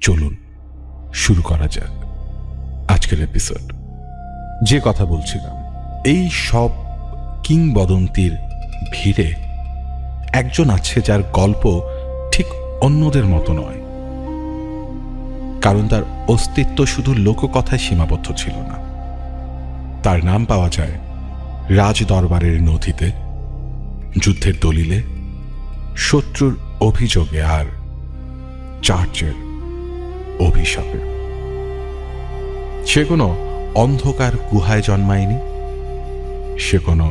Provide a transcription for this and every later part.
চলুন শুরু করা যাক আজকের এপিসোড। যে কথা বলছিলাম, এই সব কিংবদন্তির ভিড়ে একজন আছে যার গল্প ঠিক অন্যদের মতো নয়, কারণ তার অস্তিত্ব শুধু লোককথায় সীমাবদ্ধ ছিল না। তার নাম পাওয়া যায় রাজ দরবারের নথিতে, যুদ্ধের দলিলে, শত্রুর অভিযোগে আর চার্চের অভিশাপে। সে কোনো অন্ধকার গুহায় জন্মায়নি, সে কোনো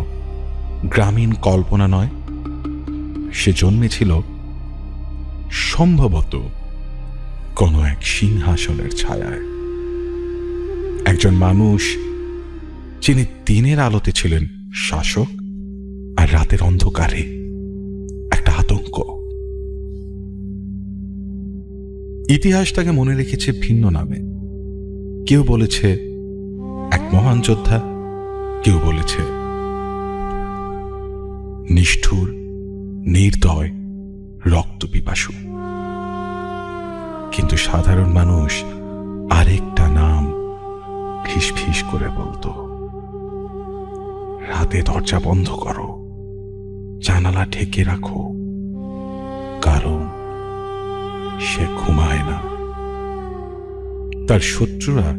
গ্রামীণ কল্পনা নয়, সে জন্মেছিল সম্ভবত কোনো এক সিংহাসনের ছায়ায়। একজন মানুষ যিনি দিনের আলোতে ছিলেন শাসক আর রাতের অন্ধকারে একটা আতঙ্ক। ইতিহাস তাকে মনে রেখেছে ভিন্ন নামে। কেউ বলেছে এক মহান যোদ্ধা, কেউ বলেছে নিষ্ঠুর, নির্দয়, রক্তপিপাসু। কিন্তু সাধারণ মানুষ আরেকটা নাম ফিস ফিস করে বলতো, রাতে দরজা বন্ধ করো, জানালা ঢেকে রাখো, কারণ সে ঘুমায় না। তার শত্রুরা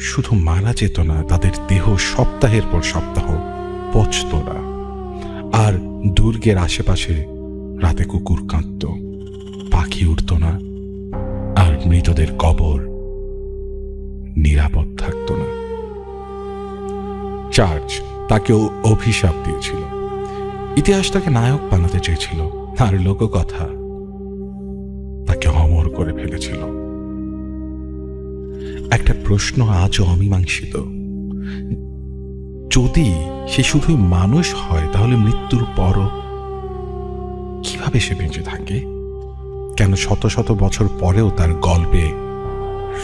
শুধু মারা যেত না, তাদের দেহ সপ্তাহের পর সপ্তাহ পচত না। আর দুর্গের আশেপাশে রাতে কুকুর কাঁদত, পাখি উঠত না, আর মৃতদের কবর নিরাপদ থাকত না। চার্চ তাকেও অভিশাপ দিয়েছিল, ইতিহাস তাকে নায়ক বানাতে চেয়েছিল, আর লোককথা তাকে অমর করে ফেলেছিল। একটা প্রশ্ন আজও অমীমাংসিত, যদি সে শুধু মানুষ হয় তাহলে মৃত্যুর পরও কিভাবে সে বেঁচে থাকে? কেন শত শত বছর পরেও তার গল্পে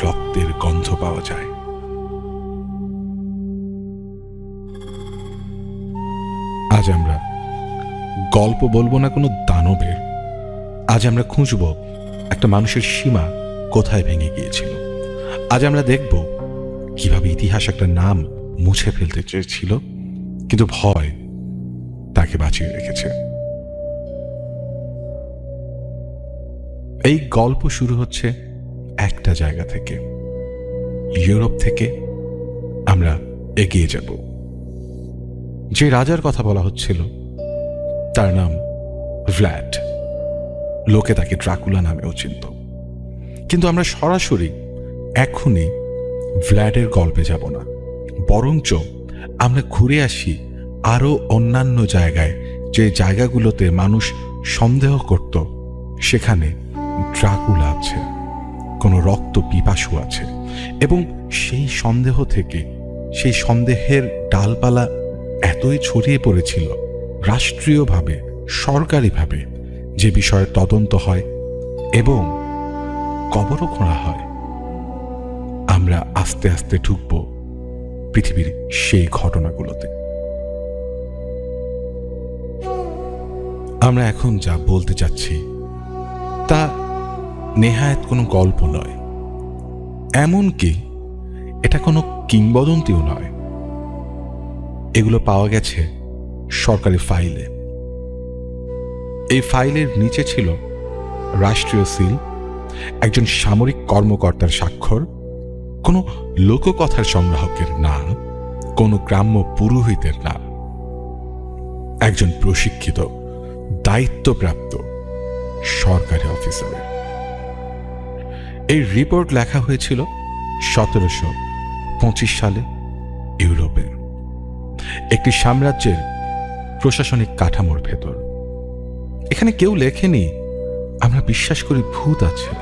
রক্তের গন্ধ পাওয়া যায়? আজ আমরা গল্প বলবো না কোনো দানবের, আজ আমরা খুঁজব একটা মানুষের সীমা কোথায় ভেঙে গিয়েছিল। আজ আমরা দেখব কিভাবে ইতিহাস একটা নাম মুছে ফেলতে চেয়েছিল, কিন্তু ভয় তাকে বাঁচিয়ে রেখেছে। এই গল্প শুরু হচ্ছে একটা জায়গা থেকে, ইউরোপ থেকে। আমরা এগিয়ে যাব। যে রাজার কথা বলা হচ্ছিল তার নাম ভ্ল্যাড। লোকে তাকে ড্রাকুলা নামেও চিনত। কিন্তু আমরা সরাসরি এখনই ভ্ল্যাডের গল্পে যাব না, বরঞ্চ আমরা ঘুরে আসি আরো অন্যান্য জায়গায়, যে জায়গাগুলোতে মানুষ সন্দেহ করত সেখানে ড্রাকুলা আছে, কোনো রক্ত পিপাসু আছে। এবং সেই সন্দেহ থেকে, সেই সন্দেহের ডালপালা এতই ছড়িয়ে পড়েছিল রাষ্ট্রীয়ভাবে, সরকারিভাবে, যে বিষয়ে তদন্ত হয় এবং কবরও খোঁড়া হয়। আমরা আস্তে আস্তে ঢুকব পৃথিবীর সেই ঘটনাগুলোতে। আমরা এখন যা বলতে চাচ্ছি তা নেহায়েত কোনো গল্প নয়, এমনকি এটা কোনো কিংবদন্তিও নয়। এগুলো পাওয়া গেছে সরকারি ফাইলে। এই ফাইলের নিচে ছিল রাষ্ট্রীয় সিল, একজন সামরিক কর্মকর্তার স্বাক্ষর, কোনো লোককথার সংগ্রাহকের নাম, কোনো গ্রাম্য পুরোহিতের নাম, একজন প্রশিক্ষিত দায়িত্বপ্রাপ্ত সরকারি অফিসারের। এই রিপোর্ট লেখা হয়েছিল 1725 সালে ইউরোপের একটি সাম্রাজ্যের প্রশাসনিক কাঠামোর ভেতর। এখানে কেউ লেখেনি আমরা বিশ্বাস করি ভূত আছে।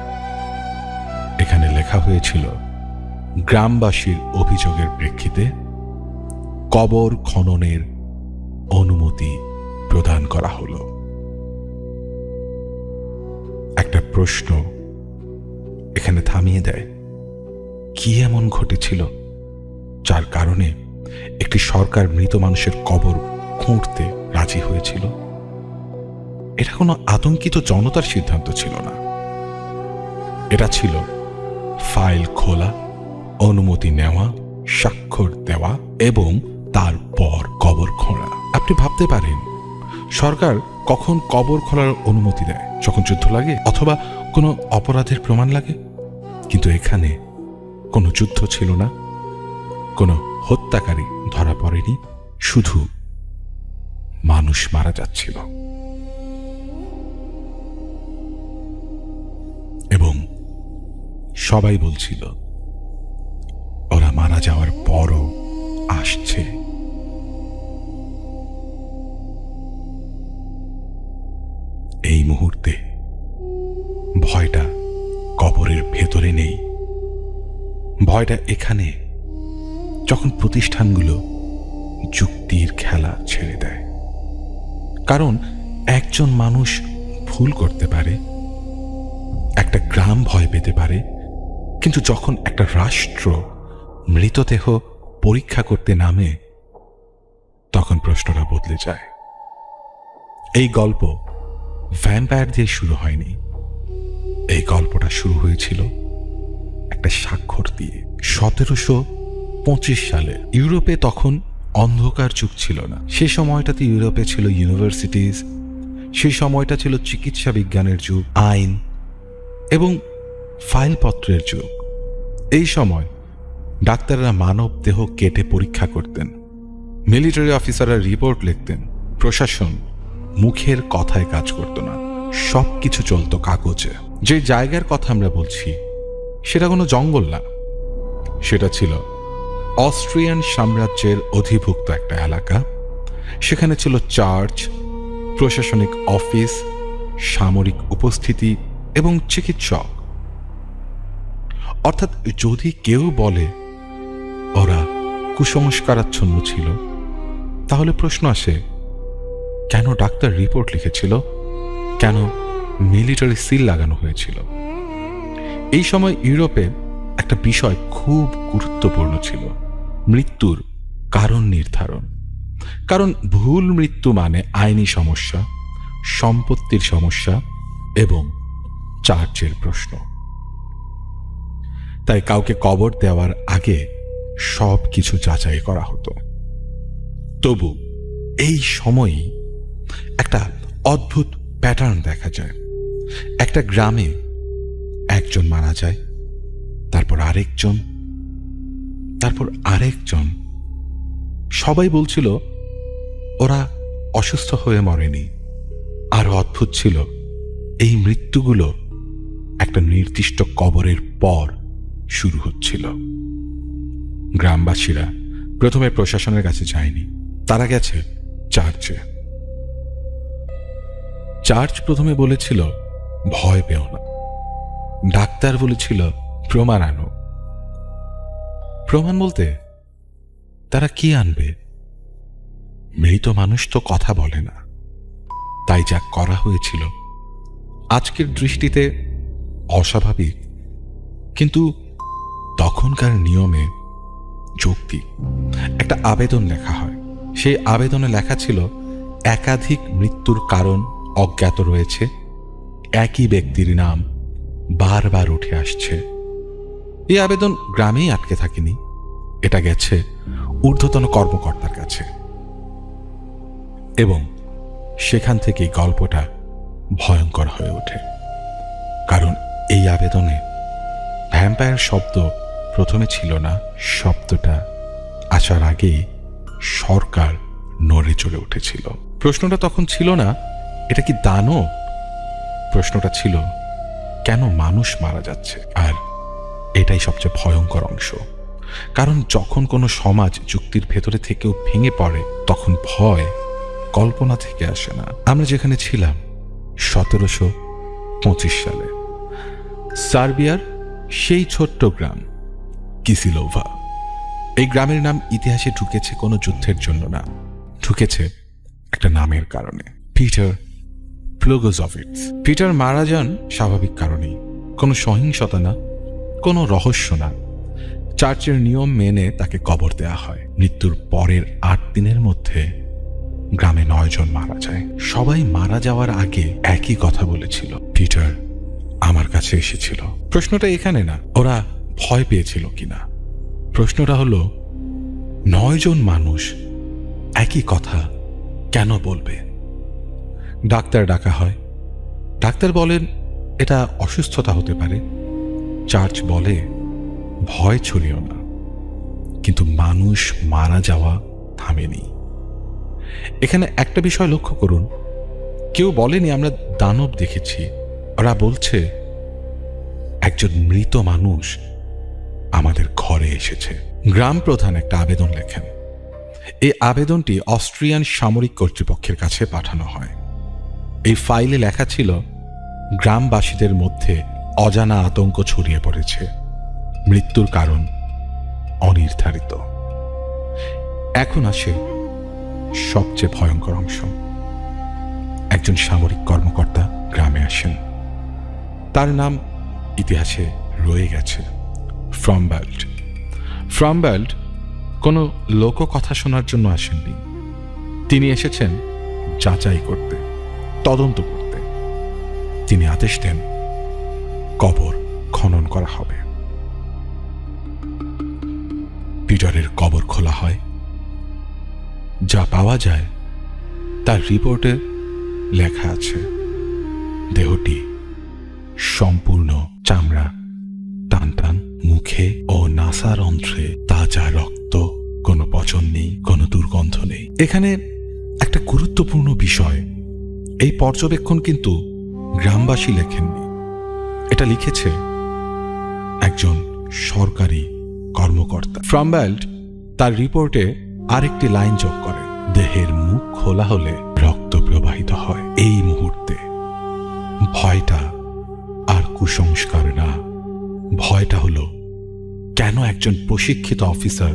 এখানে লেখা হয়েছিল গ্রামবাসীর অভিযোগের প্রেক্ষিতে কবর খননের অনুমতি প্রদান করা হলো। একটা প্রশ্ন এখানে থামিয়ে দেয়, কি এমন ঘটেছিল যার কারণে একটি সরকার মৃত মানুষের কবর খুঁড়তে রাজি হয়েছিল? এটা কোনো আতঙ্কিত জনতার সিদ্ধান্ত ছিল না, এটা ছিল ফাইল খোলা, অনুমতি নেওয়া, স্বাক্ষর দেওয়া এবং তারপর কবর খোঁড়া। আপনি ভাবতে পারেন সরকার কখন কবর খোঁড়ার অনুমতি দেয়? যখন যুদ্ধ লাগে অথবা কোনো অপরাধের প্রমাণ লাগে। কিন্তু এখানে কোনো যুদ্ধ ছিল না, কোনো হত্যাকারী ধরা পড়েনি, শুধু মানুষ মারা যাচ্ছিল। এবং সবাই বলছিল ওরা মারা যাওয়ার পরও আসছে। এই মুহূর্তে ভয়টা কবরের ভেতরে নেই, ভয়টা এখানে, যখন প্রতিষ্ঠানগুলো যুক্তির খেলা ছেড়ে দেয়। কারণ একজন মানুষ ভুল করতে পারে, একটা গ্রাম ভয় পেতে পারে, কিন্তু যখন একটা রাষ্ট্র মৃতদেহ পরীক্ষা করতে নামে তখন প্রশ্নটা বদলে যায়। এই গল্প ভ্যাম্পায়ার দিয়ে শুরু হয়নি, এই গল্পটা শুরু হয়েছিল একটা স্বাক্ষর দিয়ে। 1725 সালে ইউরোপে তখন অন্ধকার যুগ ছিল না। সে সময়টাতে ইউরোপে ছিল ইউনিভার্সিটিজ, সেই সময়টা ছিল চিকিৎসা বিজ্ঞানের যুগ, আইন এবং ফাইলপত্রের যুগ। এই সময় ডাক্তাররা মানব দেহ কেটে পরীক্ষা করতেন, মিলিটারি অফিসাররা রিপোর্ট লিখতেন, প্রশাসন মুখের কথায় কাজ করত না, সবকিছু চলতো কাগজে। যে জায়গার কথা আমরা বলছি সেটা কোনো জঙ্গল না, সেটা ছিল অস্ট্রিয়ান সাম্রাজ্যের অধিভুক্ত একটা এলাকা। সেখানে ছিল চার্চ, প্রশাসনিক অফিস, সামরিক উপস্থিতি এবং চিকিৎসক। অর্থাৎ যদি কেউ বলে ওরা কুসংস্কারাচ্ছন্ন ছিল, তাহলে প্রশ্ন আসে কেন ডাক্তার রিপোর্ট লিখেছিল, কেন মিলিটারি সিল লাগানো হয়েছিল? এই সময় ইউরোপে একটা বিষয় খুব গুরুত্বপূর্ণ ছিল, মৃত্যুর কারণ নির্ধারণ। কারণ ভুল মৃত্যু মানে আইনি সমস্যা, সম্পত্তির সমস্যা এবং চার্চের প্রশ্ন। তাই কাউকে কবর দেওয়ার আগে সব কিছু যাচাই করা হতো। তবু এই সময়ই একটা অদ্ভুত প্যাটার্ন দেখা যায়। একটা গ্রামে একজন মারা যায়, তারপর আরেকজন, তারপর আরেকজন। সবাই বলছিল ওরা অসুস্থ হয়ে মরেনি। আর অদ্ভুত ছিল এই মৃত্যুগুলো একটা নির্দিষ্ট কবরের পর শুরু হচ্ছিল। গ্রামবাসীরা প্রথমে প্রশাসনের কাছে যায়নি, তারা গেছে চার্চে। চার্চ প্রথমে বলেছিল ভয় পেও না, ডাক্তার বলেছিল প্রমাণ আনো। প্রমাণ বলতে তারা কি আনবে? মৃত মানুষ তো কথা বলে না। তাই যা করা হয়েছিল আজকের দৃষ্টিতে অস্বাভাবিক, কিন্তু তখনকার নিয়মে যৌক্তিক। একটা আবেদন লেখা হয়, সেই আবেদনে লেখা ছিল একাধিক মৃত্যুর কারণ অজ্ঞাত রয়েছে, একই ব্যক্তির নাম বারবার উঠে আসছে। এই আবেদন গ্রামেই আটকে থাকেনি, এটা গেছে ঊর্ধ্বতন কর্মকর্তার কাছে এবং সেখান থেকেই গল্পটা ভয়ঙ্কর হয়ে ওঠে। কারণ এই আবেদনে ভ্যাম্পায়ার শব্দ প্রথমে ছিল না, শব্দটা আসার আগেই সরকার নড়ে চড়ে উঠেছিল। প্রশ্নটা তখন ছিল না এটা কি দানব, প্রশ্নটা ছিল কেন মানুষ মারা যাচ্ছে। আর এটাই সবচেয়ে ভয়ঙ্কর অংশ, কারণ যখন কোনো সমাজ যুক্তির ভেতরে থেকেও ভেঙে পড়ে তখন ভয় কল্পনা থেকে আসে না। আমরা যেখানে ছিলাম 1725 সালে সার্বিয়ার সেই ছোট্ট গ্রাম কিসিলোভা। এই গ্রামের নাম ইতিহাসে ঢুকেছে কোনো যুদ্ধের জন্য না, ঢুকেছে একটা নামের কারণে, পিটার প্লুগোজভিটস। পিটার মারা যান স্বাভাবিক কারণেই, কোনো সহিংসতা না, কোনো রহস্য না। চার্চের নিয়ম মেনে তাকে কবর দেয়া হয়। মৃত্যুর পরের 8 দিনের মধ্যে গ্রামে 9 জন মারা যায়। সবাই মারা যাওয়ার আগে একই কথা বলেছিল, পিটার আমার কাছে এসেছিল। প্রশ্নটা এখানে না ওরা ভয় পেয়েছিল কিনা। প্রশ্নটা হলো, 9 জন মানুষ একই কথা কেন বলবে? ডাক্তার ডাকা হয়। ডাক্তার বলেন এটা অসুস্থতা হতে পারে। চার্চ বলে ভয় ছড়িও না। কিন্তু মানুষ মারা যাওয়া থামেনি। এখানে একটা বিষয় লক্ষ্য করুন, কেউ বলেনি আমরা দানব দেখেছি। ওরা বলছে একজন মৃত মানুষ আমাদের ঘরে এসেছে। গ্রাম প্রধান একটা আবেদন লেখেন। এই আবেদনটি অস্ট্রিয়ান সামরিক কর্তৃপক্ষের কাছে পাঠানো হয়। এই ফাইলে লেখা ছিল, গ্রামবাসীদের মধ্যে অজানা আতঙ্ক ছড়িয়ে পড়েছে, মৃত্যুর কারণ অনির্ধারিত। এখন আসে সবচেয়ে ভয়ঙ্কর অংশ। একজন সামরিক কর্মকর্তা গ্রামে আসেন। তার নাম ইতিহাসে রয়ে গেছে, ফ্রমবাল্ড। ফ্রমবাল্ড কোনো লোককথা শোনার জন্য আসেননি। তিনি এসেছেন যাচাই করতে, তদন্ত করতে। তিনি আদেশ দেন কবর খনন করা হবে। পিটারের কবর খোলা হয়। যা পাওয়া যায় তার রিপোর্টে লেখা আছে, দেহটি সম্পূর্ণ চামড়া, টান টান, মুখে ও নাসারন্ধ্রে তাজা রক্ত, কোনো পচন নেই, কোনো দুর্গন্ধ নেই। এখানে একটা গুরুত্বপূর্ণ বিষয়, এই পর্যবেক্ষণ কিন্তু গ্রামবাসী লেখেননি। এটা লিখেছে একজন সরকারি কর্মকর্তা। ফ্রমবাল্ড তার রিপোর্টে আরেকটি লাইন যোগ করে, দেহের মুখ খোলা হলে রক্ত প্রবাহিত হয়। এই মুহূর্তে ভয়টা আর কুসংস্কার না, ভয়টা হলো কেন একজন প্রশিক্ষিত অফিসার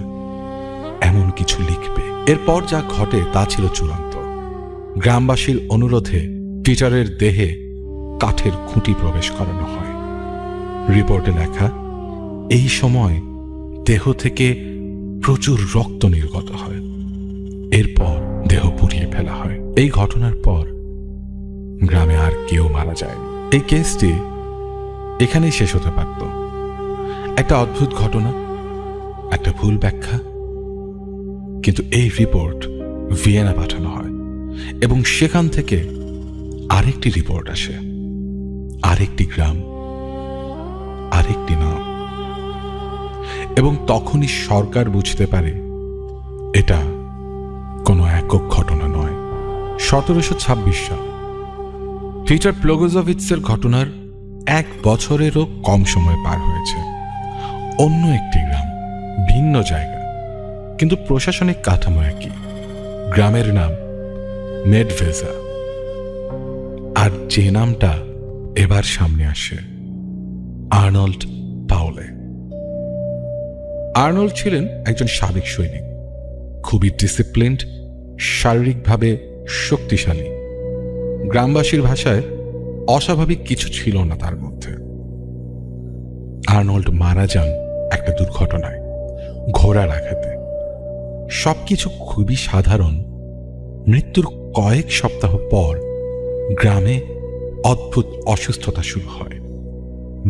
এমন কিছু লিখবে। এরপর যা ঘটে তা ছিল চূড়ান্ত। গ্রামবাসীর অনুরোধে পিটারের দেহে কাঠের খুঁটি প্রবেশ করানো হয়। রিপোর্টে লেখা, এই সময় দেহ থেকে প্রচুর রক্ত নির্গত হয়। এরপর দেহ পুড়িয়ে ফেলা হয়। এই ঘটনার পর গ্রামে আর কেউ মারা যায়নি। এই কেসটি এখানেই শেষ হতে পারত। একটা অদ্ভুত ঘটনা, একটা ভুল ব্যাখ্যা। কিন্তু এই রিপোর্ট ভিয়েনা পাঠানো হয় এবং সেখান থেকে আরেকটি রিপোর্ট আসে, আরেকটি গ্রাম, আরেকটি নাম। এবং তখনই সরকার বুঝতে পারে এটা কোনো একক ঘটনা নয়। 1726 সাল, পিটার প্লোগোজোভিৎসের ঘটনার 1 বছরেরও কম সময় পার হয়েছে। অন্য একটি গ্রাম, ভিন্ন জায়গা, কিন্তু প্রশাসনিক কাঠামো একই। গ্রামের নাম মেডভেজা। আর যে নামটা এবার সামনে আসে, আর্নল্ড পাউলে। আর্নল্ড ছিলেন একজন সাবেক সৈনিক, খুবই ডিসিপ্লিনড, শারীরিকভাবে শক্তিশালী। গ্রামবাসীর ভাষায় অস্বাভাবিক কিছু ছিল না তার মধ্যে। আর্নল্ড মারা যান একটা দুর্ঘটনায়, ঘোড়ার আঘাতে। সবকিছু খুবই সাধারণ। মৃত্যুর কয়েক সপ্তাহ পর গ্রামে অদ্ভুত অসুস্থতা শুরু হয়।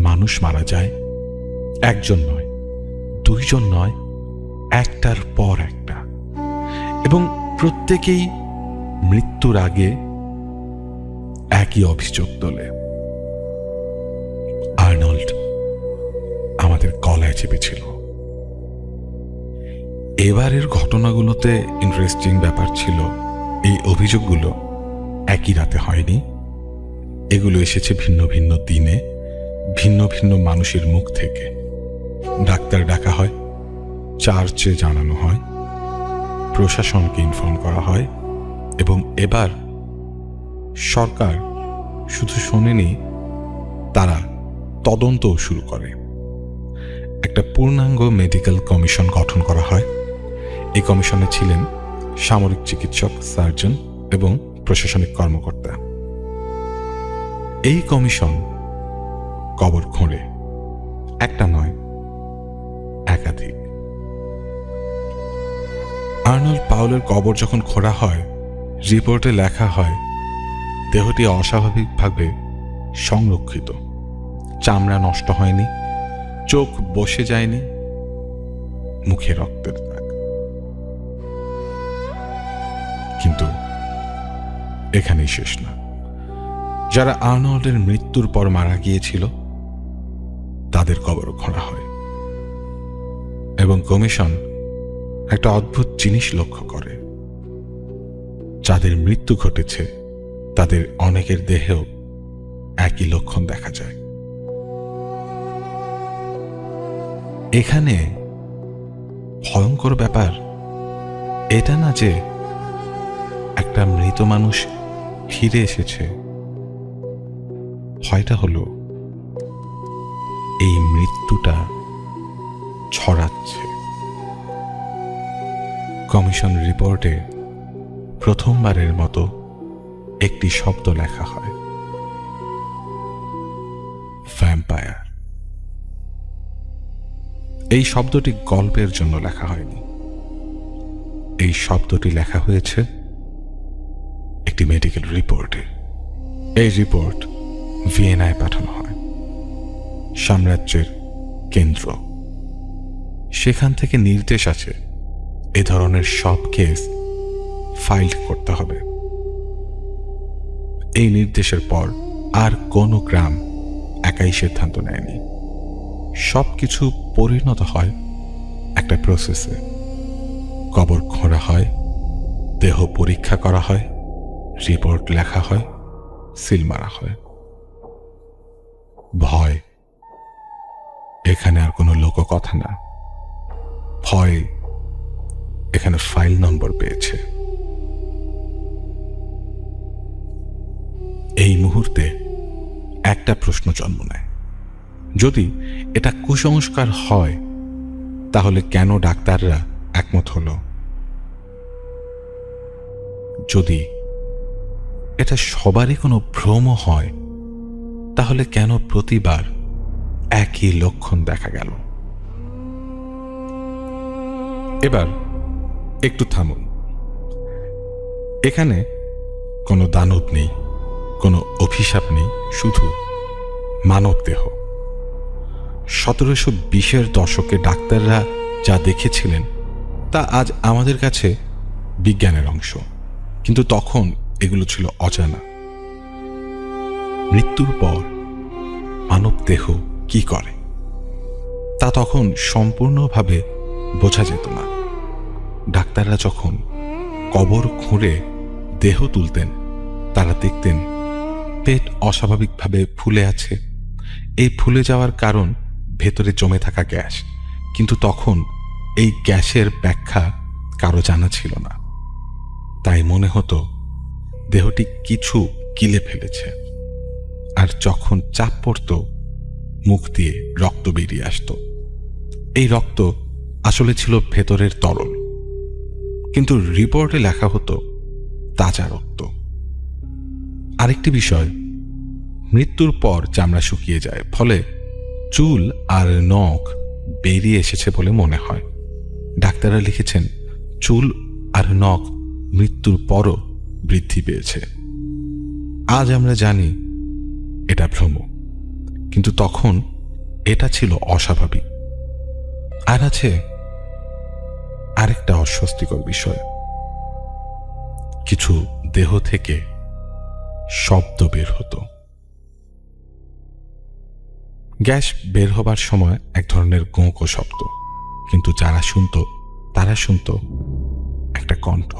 মানুষ মারা যায়, একজন নয়, 2 জন নয়, একটার পর একটা। এবং প্রত্যেকেই মৃত্যুর আগে একই অভিযোগ তোলে, আর্নল্ড আমাদের গলায় চেপেছিল। এবারের ঘটনাগুলোতে ইন্টারেস্টিং ব্যাপার ছিল, এই অভিযোগগুলো একই রাতে হয়নি। এগুলো এসেছে ভিন্ন ভিন্ন দিনে, ভিন্ন ভিন্ন মানুষের মুখ থেকে। ডাক্তার ডাকা হয়, চার্চে জানানো হয়, প্রশাসনকে ইনফর্ম করা হয়। এবং এবার সরকার শুধু শোনেনি, তারা তদন্তও শুরু করে। একটা পূর্ণাঙ্গ মেডিকেল কমিশন গঠন করা হয়। এই কমিশনে ছিলেন সামরিক চিকিৎসক, সার্জন এবং প্রশাসনিক কর্মকর্তা। এই কমিশন কবর খোঁড়ে, একটা নয়, একাধিক। আর্নল্ড পাউলের কবর যখন খোঁড়া হয়, রিপোর্টে লেখা হয় দেহটি অস্বাভাবিকভাবে সংরক্ষিত, চামড়া নষ্ট হয়নি, চোখ বসে যায়নি, মুখে রক্তের দাগ। কিন্তু এখানেই শেষ না। যারা আর্নল্ডের মৃত্যুর পর মারা গিয়েছিল তাদের কবরও খোঁড়া হয়, এবং কমিশন একটা অদ্ভুত জিনিস লক্ষ্য করে। যাদের মৃত্যু ঘটেছে তাদের অনেকের দেহেও একই লক্ষণ দেখা যায়। এখানে ভয়ঙ্কর ব্যাপার এটা না যে একটা মৃত মানুষ ফিরে এসেছে, ভয়টা হলো এই মৃত্যুটা ছড়াচ্ছে। কমিশন রিপোর্টে প্রথমবারের মতো একটি শব্দ লেখা হয়, ভ্যাম্পায়ার। এই শব্দটি গল্পের জন্য লেখা হয়নি, এই শব্দটি লেখা হয়েছে একটি মেডিকেল রিপোর্টে। এই রিপোর্ট ভিয়েনায় পাঠানো হয়, সাম্রাজ্যের কেন্দ্র। সেখান থেকে নির্দেশ আছে এ ধরনের সব কেস ফাইল করতে হবে। এই নির্দেশের পর আর কোনো গ্রাম একাই সিদ্ধান্ত নেয়নি, সবকিছু পরিণত হয় একটা প্রসেসে। কবর খোঁড়া হয়, দেহ পরীক্ষা করা হয়, রিপোর্ট লেখা হয়, সিল মারা হয়। ভয় এখানে আর কোনো লোককথা না, ভয় এখানে ফাইল নম্বর পেয়েছে। এই মুহূর্তে একটা প্রশ্ন জন্ম নেয়, যদি এটা কুসংস্কার হয় তাহলে কেন ডাক্তাররা একমত হলো? যদি এটা সবারই কোনো ভ্রম হয় তাহলে কেন প্রতিবার একই লক্ষণ দেখা গেল? এবার একটু থামুন। এখানে কোনো দানব নেই, কোনো অভিশাপ নেই, শুধু মানব দেহ। 1720-এর দশকে ডাক্তাররা যা দেখেছিলেন তা আজ আমাদের কাছে বিজ্ঞানের অংশ, কিন্তু তখন এগুলো ছিল অজানা। মৃত্যুর পর মানব দেহ কি করে তা তখন সম্পূর্ণভাবে বোঝা যেত না। ডাক্তাররা যখন কবর খুঁড়ে দেহ তুলতেন তারা দেখতেন পেট অস্বাভাবিকভাবে ফুলে আছে। এই ফুলে যাওয়ার কারণ ভেতরে জমে থাকা গ্যাস, কিন্তু তখন এই গ্যাসের ব্যাখ্যা কারো জানা ছিল না। তাই মনে হতো দেহটি কিছু গিলে ফেলেছে, আর যখন চাপ পড়ত মুখ দিয়ে রক্ত বেরিয়ে আসত। এই রক্ত আসলে ছিল ভেতরের তরল, কিন্তু রিপোর্টে লেখা হতো তাজা রক্ত। আরেকটি বিষয়, মৃত্যুর পর চামড়া শুকিয়ে যায়, ফলে চুল আর নখ বেরিয়ে এসেছে বলে মনে হয়। ডাক্তাররা লিখেছেন চুল আর নখ মৃত্যুর পরও বৃদ্ধি পেয়েছে। আজ আমরা জানি এটা ভ্রম, কিন্তু তখন এটা ছিল অস্বাভাবিক। আর আছে আরেকটা অস্বস্তিকর বিষয়, কিছু দেহ থেকে শব্দ বের হতো। গ্যাস বের হবার সময় এক ধরনের গোঁকো শব্দ, কিন্তু যারা শুনত তারা শুনত একটা কণ্ঠ।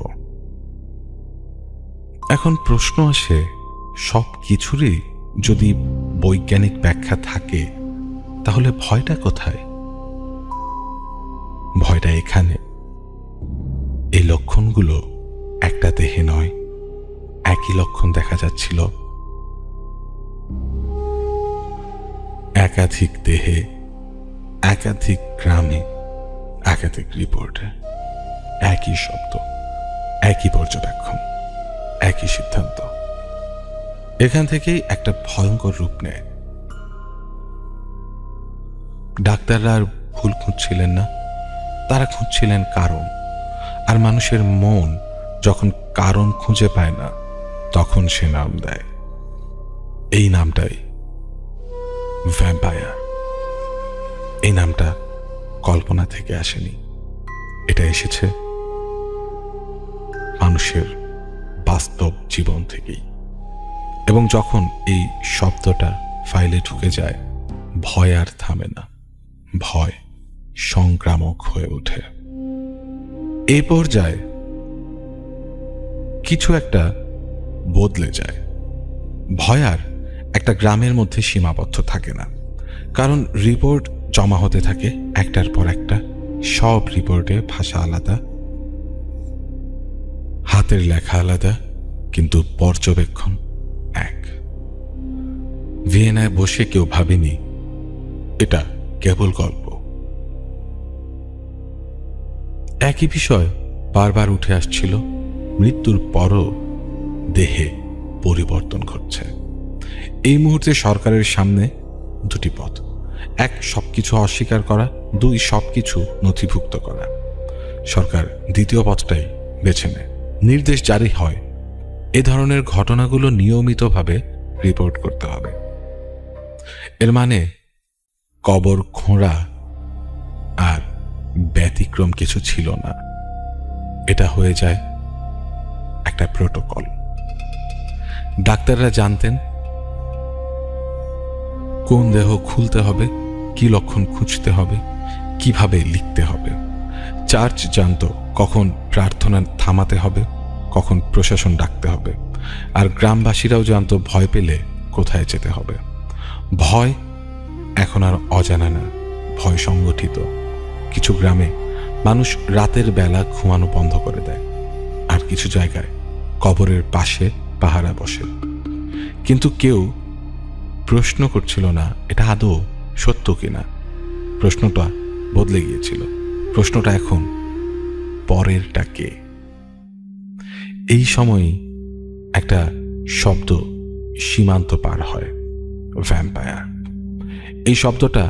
এখন প্রশ্ন আসে, সব কিছুরই যদি বৈজ্ঞানিক ব্যাখ্যা থাকে তাহলে ভয়টা কোথায়? ভয়টা এখানে, এই লক্ষণগুলো একটা দেহে নয়, একই লক্ষণ দেখা যাচ্ছিল একাধিক দেহে, একাধিক গ্রামে, একাধিক রিপোর্টে। একই শব্দ, একই পর্যবেক্ষণ, একই সিদ্ধান্ত। এখান থেকেই একটা ভয়ঙ্কর রূপ নেয়। ডাক্তাররা আর ভুল খুঁজছিলেন না, তারা খুঁজছিলেন কারণ। আর মানুষের মন যখন কারণ খুঁজে পায় না তখন সে নাম দেয়। এই নামটাই ভ্যাম্পায়ার। এই নামটা কল্পনা থেকে আসেনি, এটা এসেছে মানুষের বাস্তব জীবন থেকেই। এবং যখন এই শব্দটা ফাইলে ঢুকে যায়, ভয় আর থামে না, ভয় সংক্রামক হয়ে ওঠে। এই পর্যায়ে কিছু একটা বদলে যায়। ভয় আর একটা গ্রামের মধ্যে সীমাবদ্ধ থাকে না, কারণ রিপোর্ট জমা হতে থাকে একটার পর একটা। সব রিপোর্টে ভাষা আলাদা, হাতের লেখা আলাদা, কিন্তু পর্যবেক্ষণ এক। ভিয়েনায় বসে কেউ ভাবেনি এটা কেবল গল্প। একই বিষয় বারবার উঠে আসছিল। মৃত্যুর পরও দেহে পরিবর্তন ঘটছে। এই মুহূর্তে সরকারের সামনে দুটি পথ: এক, সবকিছু অস্বীকার করা; দুই, সবকিছু নথিভুক্ত করা। সরকার দ্বিতীয় পথটাই বেছে নেয়। নির্দেশ জারি হয়, এ ধরনের ঘটনাগুলো নিয়মিতভাবে রিপোর্ট করতে হবে। এর মানে কবর খোঁড়া আর ব্যতিক্রম কিছু ছিল না, এটা হয়ে যায় একটা প্রোটোকল। ডাক্তাররা জানতেন কোন দেহ খুলতে হবে, কি লক্ষণ খুঁজতে হবে, কিভাবে লিখতে হবে। চার্চ জানত কখন প্রার্থনা থামাতে হবে, কখন প্রশাসন ডাকতে হবে। আর গ্রামবাসীরাও জানত ভয় পেলে কোথায় যেতে হবে। ভয় এখন আর অজানা না, ভয় সংগঠিত। কিছু গ্রামে মানুষ রাতের বেলা ঘুমানো বন্ধ করে দেয়, আর কিছু জায়গায় কবরের পাশে পাহারা বসে। কিন্তু কেউ প্রশ্ন করছিল না এটা আদৌ সত্য কিনা। প্রশ্নটা বদলে গিয়েছিল। প্রশ্নটা এখন পরেরটা কে। এই সময়ই একটা শব্দ সীমান্ত পার হয়, ভ্যাম্পায়ার। এই শব্দটা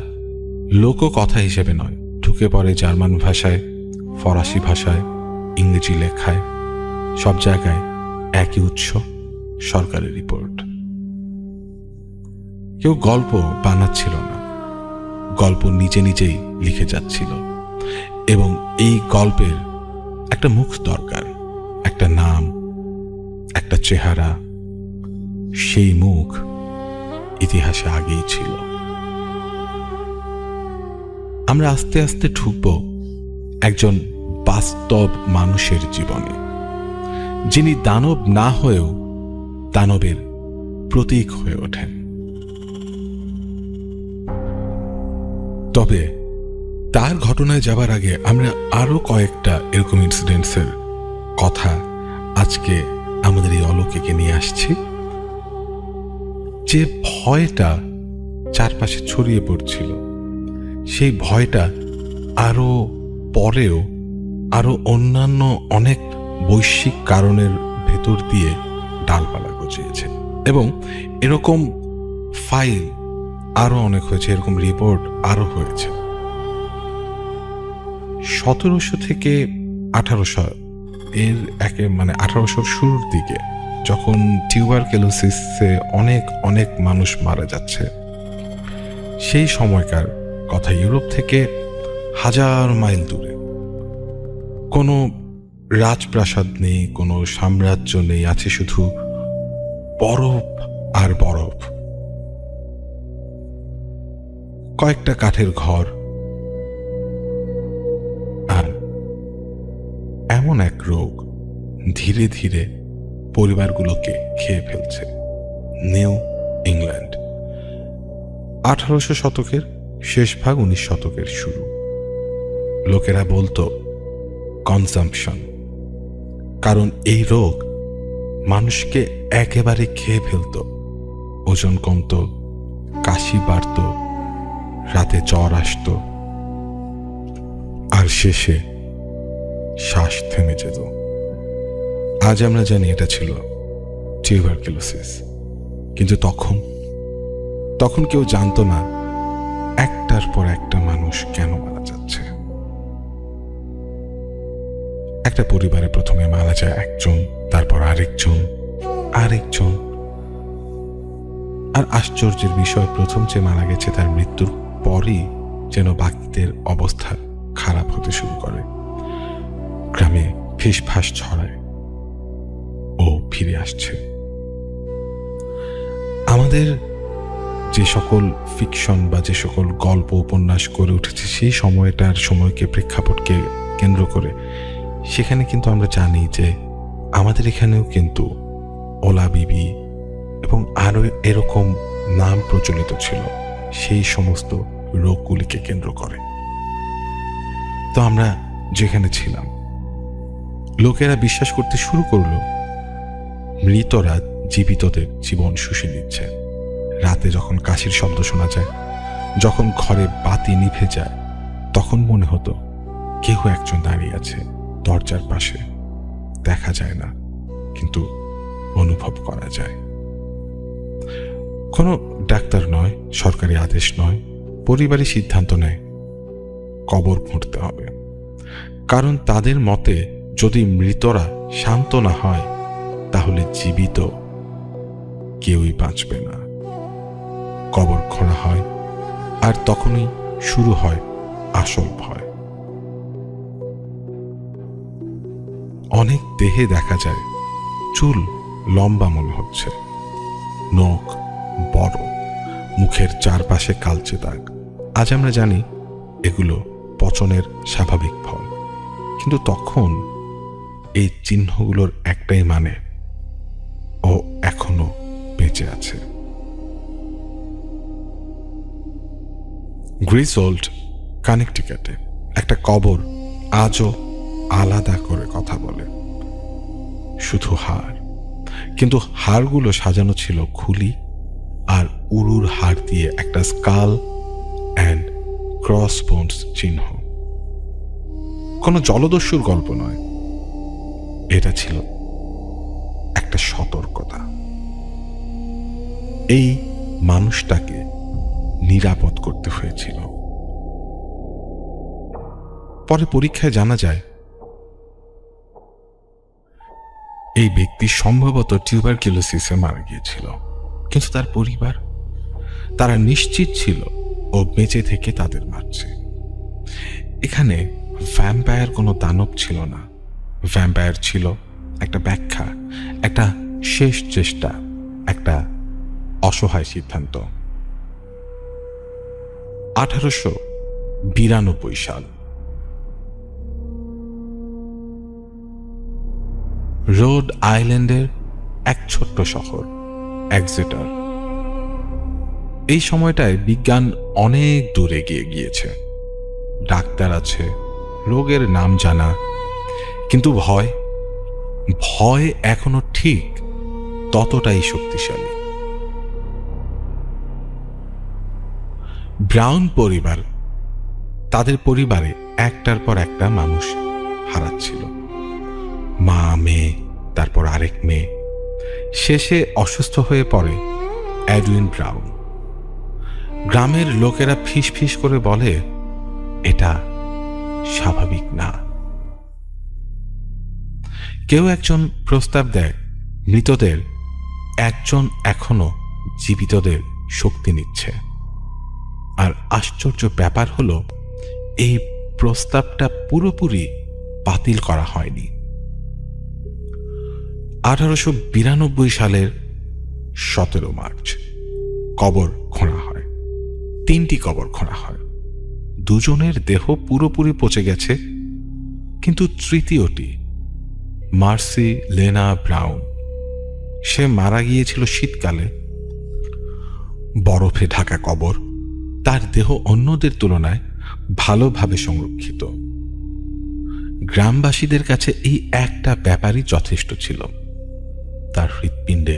লোককথা হিসেবে নয়, ঢুকে পড়ে জার্মান ভাষায়, ফরাসি ভাষায়, ইংরেজি লেখায়। সব জায়গায় একই উৎস, সরকারি রিপোর্ট। কেউ গল্প বানাচ্ছিল না, গল্প নিজে নিজেই লিখে যাচ্ছিল। এবং এই গল্পের একটা মুখ দরকার, একটা নাম, একটা চেহারা। সেই মুখ ইতিহাসে আগেই ছিল। আমরা আস্তে আস্তে ঢুকব একজন বাস্তব মানুষের জীবনে, যিনি দানব না হয়েও দানবের প্রতীক হয়ে ওঠেন। তবে তার ঘটনায় যাবার আগে আমরা আরো কয়েকটা এরকম ইনসিডেন্টসের কথা আজকে আমাদের এই অলৌকিকে নিয়ে আসছি। যে ভয়টা চারপাশে ছড়িয়ে পড়ছিল, সেই ভয়টা আরো পরেও আরো অন্যান্য অনেক বৈশ্বিক কারণের ভেতর দিয়ে ডালপালা গজিয়েছে। এবং এরকম ফাইল আরো অনেক হয়েছে, এরকম রিপোর্ট আরো হয়েছে। 1700 থেকে 1800 এর 1800 শুরুর দিকে, যখন টিউবারকুলোসিসে অনেক অনেক মানুষ মারা যাচ্ছে, সেই সময়কার কথা। ইউরোপ থেকে 1000 মাইল দূরে কোনো রাজপ্রাসাদ নেই, কোনো সাম্রাজ্য নেই, আছে শুধু বরফ আর বরফ। কয়েকটা কাঠের ঘর, আর এমন এক রোগ ধীরে ধীরে পরিবারগুলোকে খেয়ে ফেলছে। নিউ ইংল্যান্ড, 1800 শতকের শেষ ভাগ, 19 শতকের শুরু। লোকেরা বলতো কনজাম্পশন, কারণ এই রোগ মানুষকে একেবারে খেয়ে ফেলত। ওজন কমত, কাশি বাড়ত, রাতে জ্বর আসত, আর শেষে শ্বাস থেমে যেত। আজ আমরা জানি এটা ছিল টিউবারকুলোসিস, কিন্তু তখন কেউ জানতো না একটার পর একটা মানুষ কেন মারা যাচ্ছে। একটা পরিবারে প্রথমে মারা যায় একজন, তারপর আরেকজন। আর আশ্চর্যের বিষয়, প্রথম যে মারা গেছে তার মৃত্যুর পরই যেন বাকিদের অবস্থা খারাপ হতে শুরু করে। গ্রামে ফিসফাস ছড়ায়, ও ফিরে আসছে। আমাদের যে সকল ফিকশন বা যে সকল গল্প উপন্যাস করে উঠেছে সেই সময়কে প্রেক্ষাপটকে কেন্দ্র করে, সেখানে কিন্তু আমরা জানি যে আমাদের এখানেও কিন্তু ওলা বিবি এবং আরো এরকম নাম প্রচলিত ছিল সেই সমস্ত রোগগুলিকে কেন্দ্র করে। তো আমরা যেখানে ছিলাম, লোকেরা বিশ্বাস করতে শুরু করলো মৃতরা জীবিতদের জীবন শুষে নিচ্ছে। রাতে যখন কাশির শব্দ শোনা যায়, যখন ঘরে বাতি নিভে যায়, তখন মনে হতো কেউ একজন দাঁড়িয়ে আছে দরজার পাশে। দেখা যায় না, কিন্তু অনুভব করা যায়। কোনো ডাক্তার নয়, সরকারি আদেশ নয়, পরিবারই সিদ্ধান্ত নেয় কবর খুঁড়তে হবে। কারণ তাদের মতে যদি মৃতরা শান্ত না হয় তাহলে জীবিত কেউই বাঁচবে না। কবর খোঁড়া হয়, আর তখনই শুরু হয় আসল ভয়। অনেক দেহে দেখা যায় চুল লম্বা মনে হচ্ছে, নখ বড়, মুখের চারপাশে কালচে দাগ। আজ আমরা জানি এগুলো পচনের স্বাভাবিক ফল, কিন্তু তখন এই চিহ্নগুলোর একটাই মানে, ও এখনো বেঁচে আছে। গ্রিসওল্ড, কানেকটিকাটে একটা কবর আজও আলাদা করে কথা বলে। শুধু হাড়, কিন্তু হাড়গুলো সাজানো ছিল খুলি আর উরুর হাড় দিয়ে একটা স্কাল অ্যান্ড ক্রস বোনস চিহ্ন। কোনো জলদস্যুর গল্প নয়, এটা ছিল একটা সতর্কতা। এই মানুষটাকে নিরাপদ করতে হয়েছিল। পরে পরীক্ষায় জানা যায় এই ব্যক্তি সম্ভবত টিউবারকিউলোসিসে মারা গিয়েছিল, কিন্তু তার পরিবার, তারা নিশ্চিত ছিল ও বেঁচে থেকে তাদের মারছে। এখানে ভ্যাম্পায়ার কোনো দানব ছিল না। ভ্যাম্পায়ার ছিল একটা ব্যাখ্যা, একটা শেষ চেষ্টা, একটা অসহায় সিদ্ধান্ত। 1892 সাল, রোড আইল্যান্ডের এক ছোট্ট শহর এক্সেটার। এই সময়টায় বিজ্ঞান অনেক দূর এগিয়ে গিয়েছে। ডাক্তার আছে, রোগের নাম জানা, কিন্তু ভয় এখনো ঠিক ততটাই শক্তিশালী। ব্রাউন পরিবার তাদের পরিবারে একটার পর একটা মানুষ হারাচ্ছিল। মা, মেয়ে, তারপর আরেক মেয়ে। শেষে অসুস্থ হয়ে পড়ে এডউইন ব্রাউন। গ্রামের লোকেরা ফিস ফিস করে বলে এটা স্বাভাবিক না। কেউ একজন প্রস্তাব দেয় মৃতদের একজন এখনো জীবিতদের শক্তি নিচ্ছে। আর আশ্চর্য ব্যাপার হলো এই প্রস্তাবটা পুরোপুরি বাতিল করা হয়নি। 1892 সালের 17 মার্চ কবর খোঁড়া হয়। 3টি কবর খোঁড়া হয়। দুজনের দেহ পুরোপুরি পচে গেছে, কিন্তু তৃতীয়টি, মার্সি লেনা ব্রাউন, সে মারা গিয়েছিল শীতকালে। বরফে ঢাকা কবর, তার দেহ অন্যদের তুলনায় ভালোভাবে সংরক্ষিত। গ্রামবাসীদের কাছে এই একটা ব্যাপারই যথেষ্ট ছিল। তার হৃৎপিণ্ডে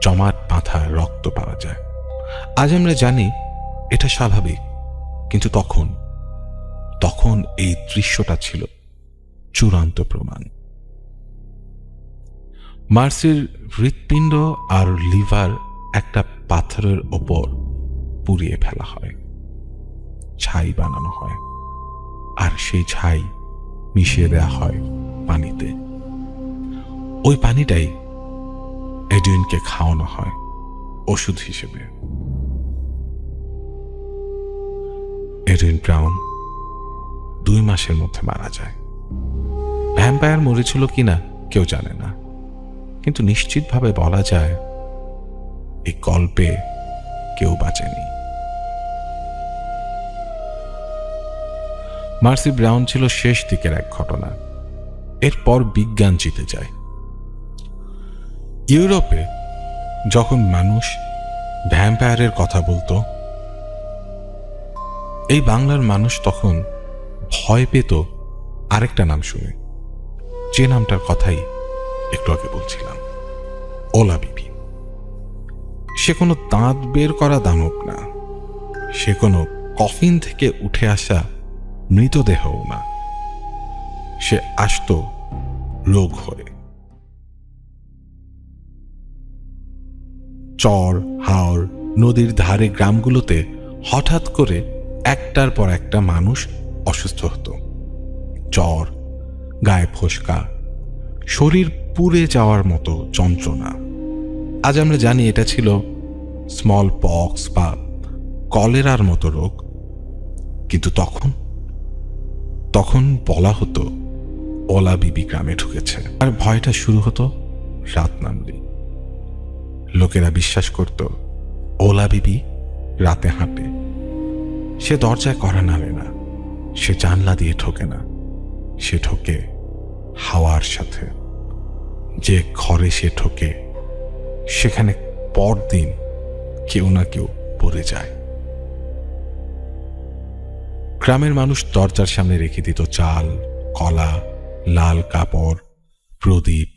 জমাট বাঁধা রক্ত পাওয়া যায়। আজ আমরা জানি এটা স্বাভাবিক, কিন্তু তখন এই দৃশ্যটা ছিল চূড়ান্ত প্রমাণ। মার্সির হৃৎপিণ্ড আর লিভার একটা পাথরের ওপর পুড়িয়ে ফেলা হয়, ছাই বানানো হয়, আর সেই ছাই মিশিয়ে দেওয়া হয় পানিতে। ওই পানিটাই এডউইনকে খাওয়ানো হয় ওষুধ হিসেবে। এডুইন ব্রাউন 2 মাসের মধ্যে মারা যায়। ভ্যাম্পায়ার মরেছিল কিনা কেউ জানে না, কিন্তু নিশ্চিতভাবে বলা যায় এই গল্পে কেউ বাঁচেনি। মার্সি ব্রাউন ছিল শেষ দিকের এক ঘটনা। এরপর বিজ্ঞান জিতে যায়। ইউরোপে যখন মানুষ ভ্যাম্পায়ারের কথা বলতো, এই বাংলার মানুষ তখন ভয় পেত আরেকটা নাম শুনে, যে নামটার কথাই একটু আগে বলছিলাম, ওলা বিবি। সে কোনো দাঁত বের করা দানব না, সে কোনো কফিন থেকে উঠে আসা মৃতদেহও না, সে আসতো রোগ হয়ে। চর হাওর নদীর ধারে গ্রামগুলোতে হঠাৎ করে একটার পর একটা মানুষ অসুস্থ হতো। জ্বর, গায়ে ফোসকা, শরীর পুড়ে যাওয়ার মতো যন্ত্রণা। আজ আমরা জানি এটা ছিল স্মল পক্স বা কলেরার মতো রোগ, কিন্তু তখন বলা হতো ওলা বিবি গ্রামে ঢুকেছে। আর ভয়টা শুরু হতো রাত নামলে। লোকেরা বিশ্বাস করত ওলা বিবি রাতে হাঁটে। সে দরজায় কড়া নাড়ে না, সে জানলা দিয়ে ঢোকে না, সে ঢোকে হাওয়ার সাথে। যে ঘরে সে ঢোকে সেখানে পরদিন কেউ না কেউ পড়ে যায়। গ্রামের মানুষ দরজার সামনে রেখে দিত চাল, কলা, লাল কাপড়, প্রদীপ,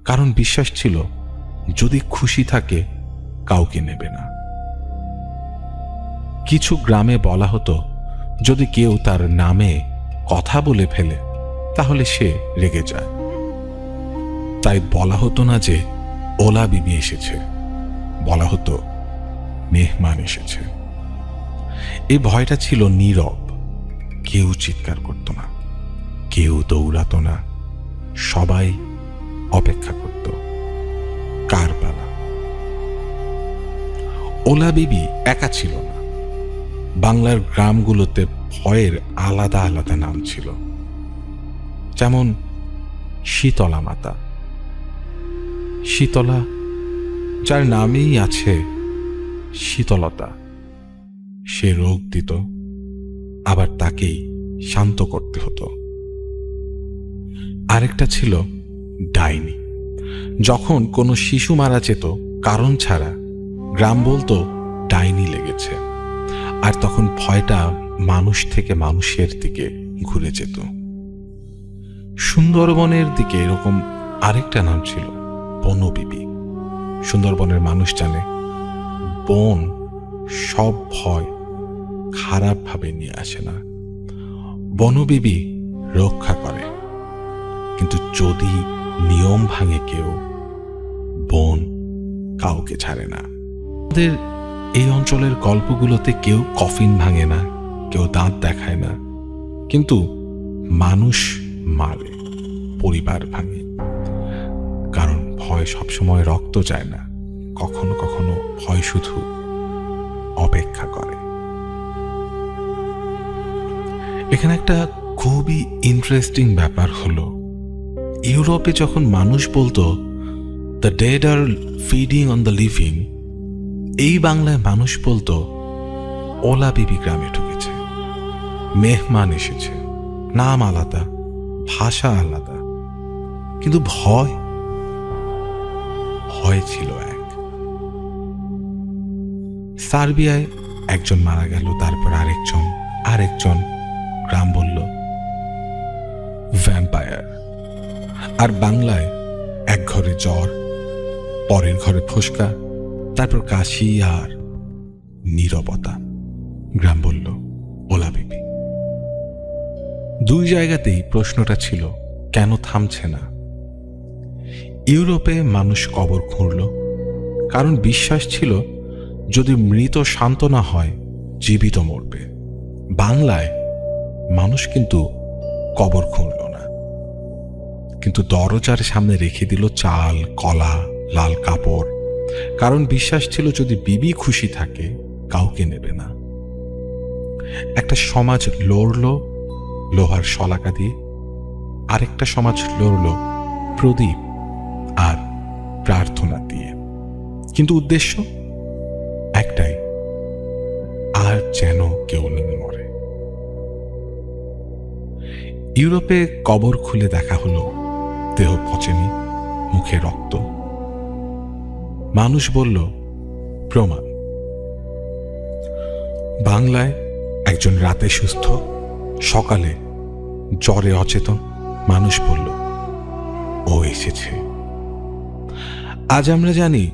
কারণ বিশ্বাস ছিল যদি খুশি থাকে কাউকে নেবে না। কিছু গ্রামে বলা হতো যদি কেউ তার নামে কথা বলে ফেলে তাহলে সে রেগে যায়। তাই বলা হতো না যে ওলা বিবি এসেছে, বলা হতো মেহমান এসেছে। এই ভয়টা ছিল নীরব, কেউ চিৎকার করত না, কেউ দৌড়াতো না, সবাই অপেক্ষা করত কার পালা। ওলা বিবি একা ছিল না, বাংলার গ্রামগুলোতে ভয়ের আলাদা আলাদা নাম ছিল। যেমন শীতলা মাতা। শীতলা, যার নামেই আছে শীতলতা, সে রোগ দিত, আবার তাকেই শান্ত করতে হতো। আরেকটা ছিল ডাইনি। যখন কোনো শিশু মারা যেত কারণ ছাড়া, গ্রাম বলতো ডাইনি লেগেছে, আর তখন ভয়টা মানুষ থেকে মানুষের দিকে ঘুরে যেত। সুন্দরবনের দিকে এরকম আরেকটা নাম ছিল বনবিবি। সুন্দরবনের মানুষ জানে বন সব ভয় খারাপভাবে নিয়ে আসে না, বনবিবি রক্ষা করে। কিন্তু যদি নিয়ম ভাঙে কেউ, বন কাউকে ছাড়ে না। আমাদের এই অঞ্চলের গল্পগুলোতে কেউ কফিন ভাঙে না, কেউ দাঁত দেখায় না, কিন্তু মানুষ মারে, পরিবার ভাঙে। কারণ ভয় সবসময় রক্ত চায় না, কখনো কখনো ভয় শুধু অপেক্ষা করে। এখানে একটা খুবই ইন্টারেস্টিং ব্যাপার হলো, ইউরোপে যখন মানুষ বলতো the dead are feeding on the living, এই বাংলায় মানুষ বলতো ওলা বিবি গ্রামে ঢুকেছে, মেহমান এসেছে। নাম আলাদা, ভাষা আলাদা, কিন্তু ভয় ছিল এক। সার্বিয়ায় একজন মারা গেল, তারপর আরেকজন। গ্রাম বলল ভ্যাম্পায়ার। আর বাংলায় এক ঘরে জ্বর, পরের ঘরে ফোসকা, তারপর কাশি আর নীরবতা। গ্রাম বলল ওলা বিবি। দুই জায়গাতেই প্রশ্নটা ছিল কেন থামছে না। ইউরোপে মানুষ কবর খুঁড়ল, কারণ বিশ্বাস ছিল যদি মৃত শান্ত না হয় জীবিত মরবে। বাংলায় মানুষ কিন্তু কবর খুঁড়ল না, কিন্তু দরজার সামনে রেখে দিল চাল, কলা, লাল কাপড়, কারণ বিশ্বাস ছিল যদি বিবি খুশি থাকে কাউকে নেবে না। একটা সমাজ লড়ল লোহার শলাকা দিয়ে, আরেকটা সমাজ লড়ল প্রদীপ আর প্রার্থনা দিয়ে। কিন্তু উদ্দেশ্য একটাই, আর যেন কেউ না মরে। ইউরোপে কবর খুলে দেখা হলো দেহ পচেনি, মুখে রক্ত। মানুষ বলল প্রমাণ। বাংলায় একজন রাতে সুস্থ, সকালে জ্বরে অচেতন মানুষ বলল ও এসেছে। আজ আমরা জানি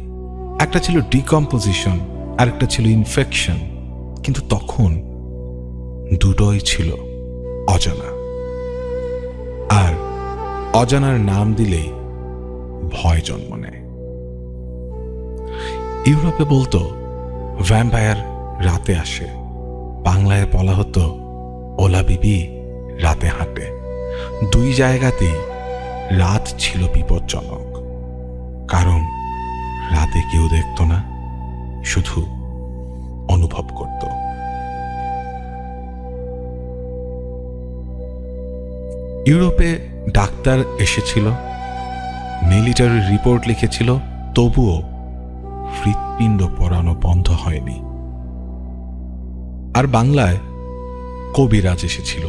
একটা ছিল ডিকম্পোজিশন আর একটা ছিল ইনফেকশন, কিন্তু তখন দুটোই ছিল অজানা। আর অজানার নাম দিলেই ভয় জন্ম নেয়। ইউরোপে বলতো ভ্যাম্পায়ার রাতে আসে, বাংলায় বলা হতো ওলা বিবি রাতে হাঁটে। দুই জায়গাতেই রাত ছিল বিপজ্জনক, কারণ রাতে কেউ দেখত না, শুধু অনুভব করত। ইউরোপে ডাক্তার এসেছিল, মিলিটারি রিপোর্ট লিখেছিল, তবুও হৃৎপিণ্ড পড়ানো বন্ধ হয়নি। আর বাংলায় কবিরাজ এসেছিল,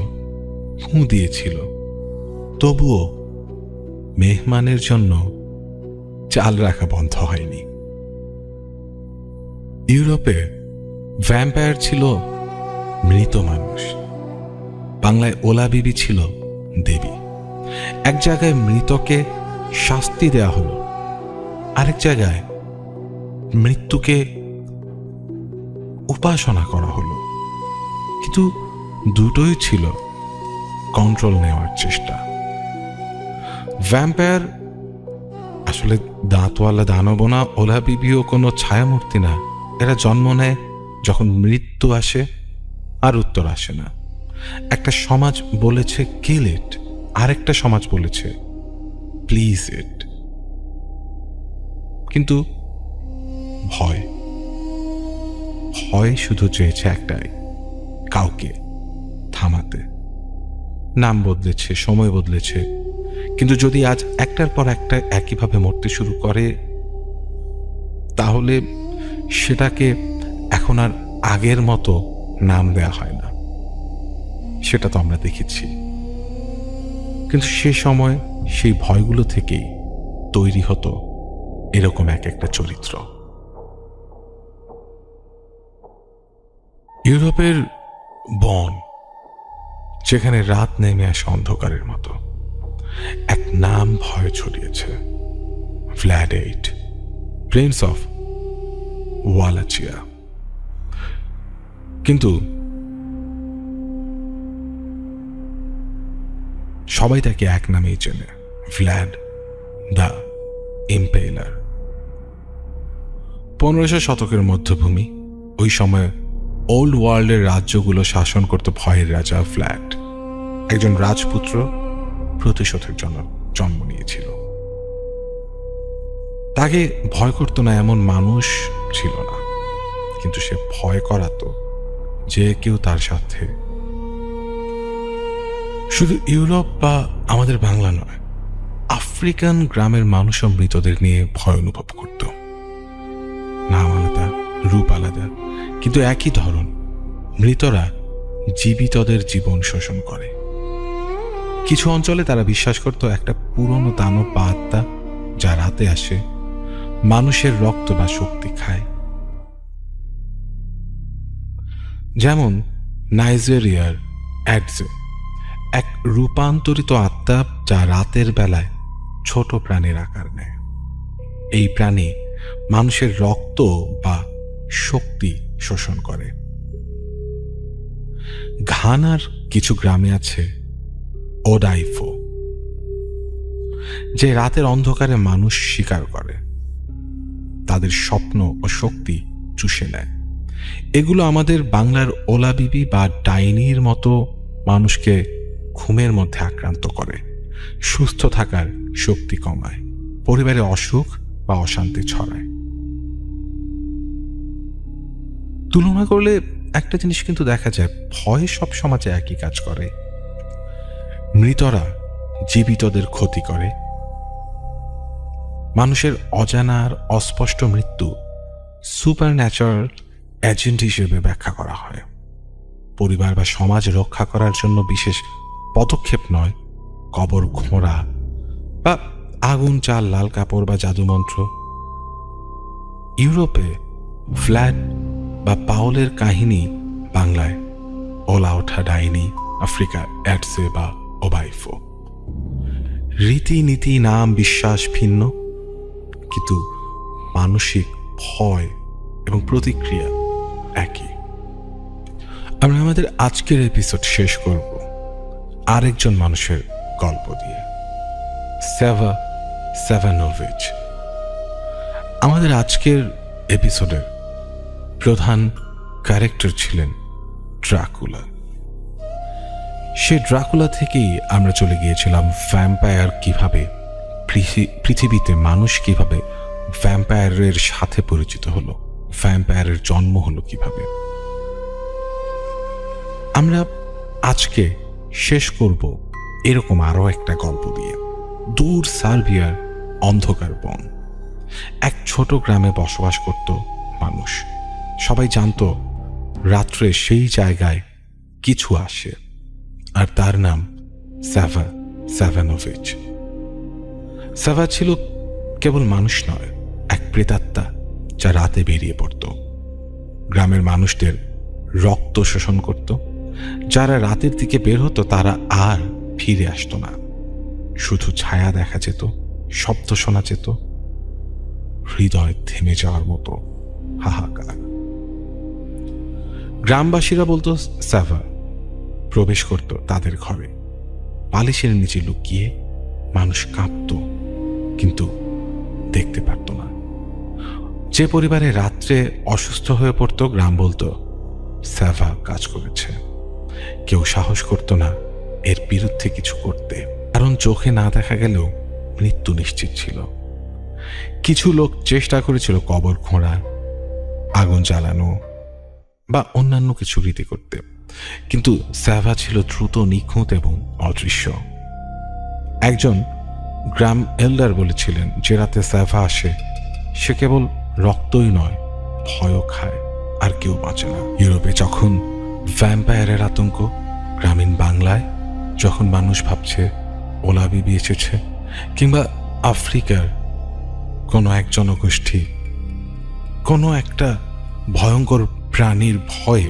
ফুঁ দিয়েছিল, তবুও মেহমানের জন্য চাল রাখা বন্ধ হয়নি। ইউরোপে ভ্যাম্পায়ার ছিল মৃত মানুষ, বাংলায় ওলা বিবি ছিল দেবী। এক জায়গায় মৃতকে শাস্তি দেয়া হলো, আরেক জায়গায় মৃত্যুকে উপাসনা করা হলো, কিন্তু দুটোই ছিল কন্ট্রোল নেওয়ার চেষ্টা। ভ্যাম্পায়ার আসলে দাঁতওয়ালা দানব না, ওলা বিবিও কোনো ছায়ামূর্তি না। এরা জন্ম নেয় যখন মৃত্যু আসে, আর উত্তর আসে না। একটা সমাজ বলেছে কিল ইট, আরেকটা সমাজ বলেছে প্লিজ ইট। কিন্তু ভয় ভয় শুধু চেয়েছে একটাই, কাউকে থামাতে। নাম বদলেছে, সময় বদলেছে, কিন্তু যদি আজ একটার পর একটা একইভাবে মরতে শুরু করে, তাহলে সেটাকে এখন আর আগের মতো নাম দেয়া হয় না। সেটা তো আমরা দেখেছি। কিন্তু সে সময় সেই ভয়গুলো থেকেই তৈরি হতো এরকম এক একটা চরিত্র। ইউরোপের বন, যেখানে রাত নেমে আসে অন্ধকারের মতো, এক নাম ভয় ছড়িয়েছে, ভ্ল্যাড এইট, প্রিন্স অফ ওয়ালাচিয়া। কিন্তু সবাই তাকে এক নামেই চেনে, ভ্ল্যাড দ্য ইম্পেলার। 1500 শতকের মধ্যভূমি, ওই সময় ওল্ড ওয়ার্ল্ডের রাজ্যগুলো শাসন করত ভয়ের রাজা ভ্ল্যাড। একজন রাজপুত্র প্রতিশোধের জন্য জন্ম নিয়েছিল। তাকে ভয় করত না এমন মানুষ ছিল না, কিন্তু সে ভয় করাতো যে কেউ তার সাথে। শুধু ইউরোপ বা আমাদের বাংলা নয়, আফ্রিকান গ্রামের মানুষও মৃতদের নিয়ে ভয় অনুভব করত। নাম আলাদা, রূপ আলাদা, কিন্তু একই ধরন। মৃতরা জীবিতদের জীবন শোষণ করে। কিছু অঞ্চলে তারা বিশ্বাস করত একটা পুরনো দানব বা আত্মা যা রাতে আসে, মানুষের রক্ত বা শক্তি খায়। যেমন নাইজেরিয়ার অ্যাডজে, এক রূপান্তরিত আত্মা যা রাতের বেলায় ছোট প্রাণীর আকার নেয়। এই প্রাণী মানুষের রক্ত বা শক্তি শোষণ করে। ঘানার কিছু গ্রামে আছে ওডাইফো, যে রাতের অন্ধকারে মানুষ শিকার করে, তাদের স্বপ্ন ও শক্তি চুষে নেয়। এগুলো আমাদের বাংলার ওলা বিবি বা ডাইনির মতো মানুষকে ঘুমের মধ্যে আক্রান্ত করে, সুস্থ থাকার শক্তি কমায়, পরিবারে অসুখ বা অশান্তি ছড়ায়। তুলনা করলে একটা জিনিস কিন্তু দেখা যায়, ভয় সব সমাজে একই কাজ করে। মৃতরা জীবিতদের ক্ষতি করে। মানুষের অজানা আর অস্পষ্ট মৃত্যু সুপার ন্যাচারাল এজেন্ট হিসেবে ব্যাখ্যা করা হয়। পরিবার বা সমাজ রক্ষা করার জন্য বিশেষ পদক্ষেপ নয়, কবর খোঁড়া বা আগুন, চাল, লাল কাপড় বা জাদুমন্ত্র। ইউরোপে ফ্ল্যাট বা পাওলের কাহিনী, বাংলায় ওলা ওঠা ডাইনি, আফ্রিকা অ্যাডসে বা ওবাইফো। রীতিনীতি, নাম, বিশ্বাস ভিন্ন, কিন্তু মানসিক ভয় এবং প্রতিক্রিয়া একই। আমরা আমাদের আজকের এপিসোড শেষ করব আরেকজন মানুষের গল্প দিয়ে, সেভা সেভানোভিচ। আমাদের আজকের এপিসোডের প্রধান ক্যারেক্টার ছিলেন ড্রাকুলা। সে ড্রাকুলা থেকেই আমরা চলে গিয়েছিলাম ভ্যাম্পায়ার কিভাবে, পৃথিবীতে মানুষ কিভাবে ভ্যাম্পায়ারের সাথে পরিচিত হলো, ভ্যাম্পায়ারের জন্ম হলো কিভাবে। আমরা আজকে শেষ করব এরকম আরো একটা গল্প দিয়ে। দূর সার্বিয়ার অন্ধকার বন, এক ছোট গ্রামে বসবাস করত মানুষ। সবাই জানতো রাত্রে সেই জায়গায় কিছু আসে, আর তার নাম সেভা সেভানোভিচ। সেভা ছিল কেবল মানুষ নয়, এক প্রেতাত্মা যা রাতে বেরিয়ে পড়ত, গ্রামের মানুষদের রক্ত শোষণ করত। যারা রাতের দিকে বের হতো তারা আর ফিরে আসতো না, শুধু ছায়া দেখা যেত, শব্দ শোনা যেত, হৃদয় থেমে যাওয়ার মতো হাহাকার। গ্রামবাসীরা বলতো সেভা প্রবেশ করত তাদের ঘরে, বালিশের নিচে লুকিয়ে। মানুষ কাঁপত কিন্তু দেখতে পারত না। যে পরিবারে রাত্রে অসুস্থ হয়ে পড়তো, গ্রাম বলতো সেভা কাজ করেছে। কেউ সাহস করত না এর বিরুদ্ধে কিছু করতে, কারণ চোখে না দেখা গেলেও মৃত্যু নিশ্চিত ছিল। কিছু লোক চেষ্টা করেছিল কবর খোঁড়া, আগুন জ্বালানো বা অন্যান্য কিছু রীতি করতে, কিন্তু সেভা ছিল দ্রুত, নিখুঁত এবং অদৃশ্য। একজন গ্রাম এল্ডার বলেছিলেন, যে রাতে সেভা আসে সে কেবল রক্তই নয়, ভয়ও খায়, আর কেউ বাঁচে না। ইউরোপে যখন ভ্যাম্পায়ারের আতঙ্ক, গ্রামীণ বাংলায় যখন মানুষ ভাবছে ওলা বিবি এসেছে, কিংবা আফ্রিকার কোনো এক জনগোষ্ঠী কোনো একটা ভয়ঙ্কর প্রাণীর ভয়ে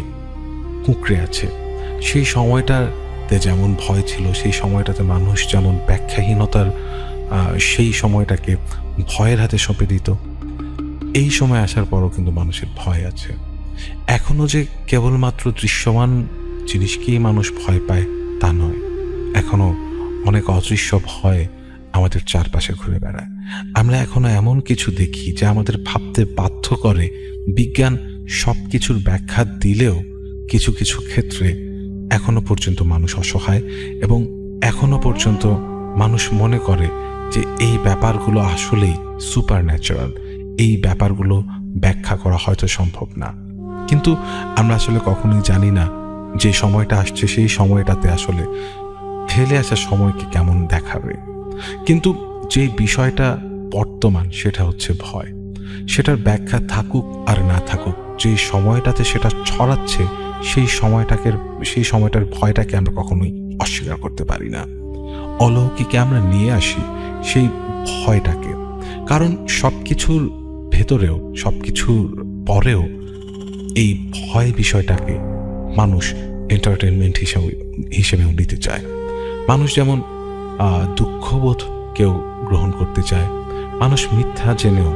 কুঁকড়ে আছে, সেই সময়টাতে যেমন ভয় ছিল, সেই সময়টাতে মানুষ যেমন ব্যাখ্যাহীনতার সেই সময়টাকে ভয়ের হাতে সঁপে দিত, এই সময় আসার পরও কিন্তু মানুষের ভয় আছে। এখনো যে কেবলমাত্র দৃশ্যমান জিনিসকেই মানুষ ভয় পায় তা নয়, এখনো অনেক অদৃশ্য ভয় আমাদের চারপাশে ঘুরে বেড়ায়। আমরা এখনো এমন কিছু দেখি যা আমাদের ভাবতে বাধ্য করে। বিজ্ঞান সব কিছুর ব্যাখ্যা দিলেও কিছু কিছু ক্ষেত্রে এখনো পর্যন্ত মানুষ অসহায়, এবং এখনো পর্যন্ত মানুষ মনে করে যে এই ব্যাপারগুলো আসলেই সুপার ন্যাচারাল, এই ব্যাপারগুলো ব্যাখ্যা করা হয়তো সম্ভব না। কিন্তু আমরা আসলে কখনোই জানি না যে সময়টা আসছে সেই সময়টাতে আসলে ফেলে আসা সময়কে কেমন দেখাবে। কিন্তু যে বিষয়টা বর্তমান সেটা হচ্ছে ভয়। সেটার ব্যাখ্যা থাকুক আর না থাকুক, যে সময়টাতে সেটা ছড়াচ্ছে সেই সময়টার ভয়টাকে আমরা কখনোই অস্বীকার করতে পারি না। অলৌকিকে আমরা নিয়ে আসি সেই ভয়টাকে, কারণ সবকিছুর ভেতরেও, সবকিছুর পরেও এই ভয় বিষয়টাকে মানুষ এন্টারটেনমেন্ট হিসেবেও নিতে চায়। মানুষ যেমন দুঃখবোধ কেউ গ্রহণ করতে চায়, মানুষ মিথ্যা জেনেও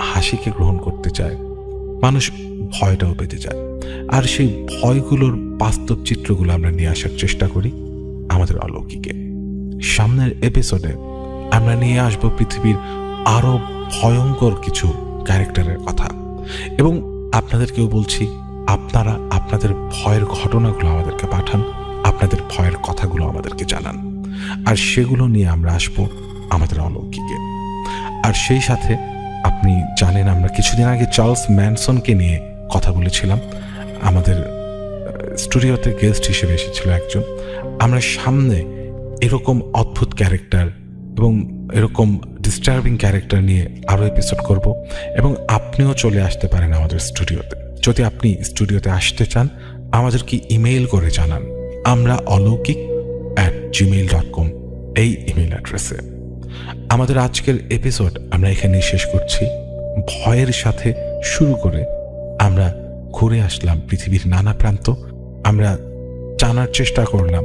হাসিকে গ্রহণ করতে চায়, মানুষ ভয়টাও পেতে চায়। আর সেই ভয়গুলোর বাস্তব চিত্রগুলো আমরা নিয়ে আসার চেষ্টা করি আমাদের অলৌকিকে। সামনের এপিসোডে আমরা নিয়ে আসব পৃথিবীর আরো ভয়ঙ্কর কিছু ক্যারেক্টারের কথা, এবং আপনাদেরকেও বলছি আপনারা আপনাদের ভয়ের ঘটনাগুলো আমাদেরকে পাঠান, আপনাদের ভয়ের কথাগুলো আমাদেরকে জানান, আর সেগুলো নিয়ে আমরা আসবো আমাদের অলৌকিকে। আর সেই সাথে আপনি জানেন আমরা কিছুদিন আগে চার্লস ম্যানসনকে নিয়ে কথা বলেছিলাম। আমাদের স্টুডিওতে গেস্ট হিসেবে এসেছিল একজন। আমরা সামনে এরকম অদ্ভুত ক্যারেক্টার এবং এরকম ডিস্টার্বিং ক্যারেক্টার নিয়ে আরও এপিসোড করব, এবং আপনিও চলে আসতে পারেন আমাদের স্টুডিওতে। যদি আপনি স্টুডিওতে আসতে চান, আমাদেরকে ইমেইল করে জানান, আমরা alokik@gmail.com এই ইমেইল অ্যাড্রেসে। আমাদের আজকের এপিসোড আমরা এখানেই শেষ করছি। ভয়ের সাথে শুরু করে আমরা ঘুরে আসলাম পৃথিবীর নানা প্রান্ত। আমরা জানার চেষ্টা করলাম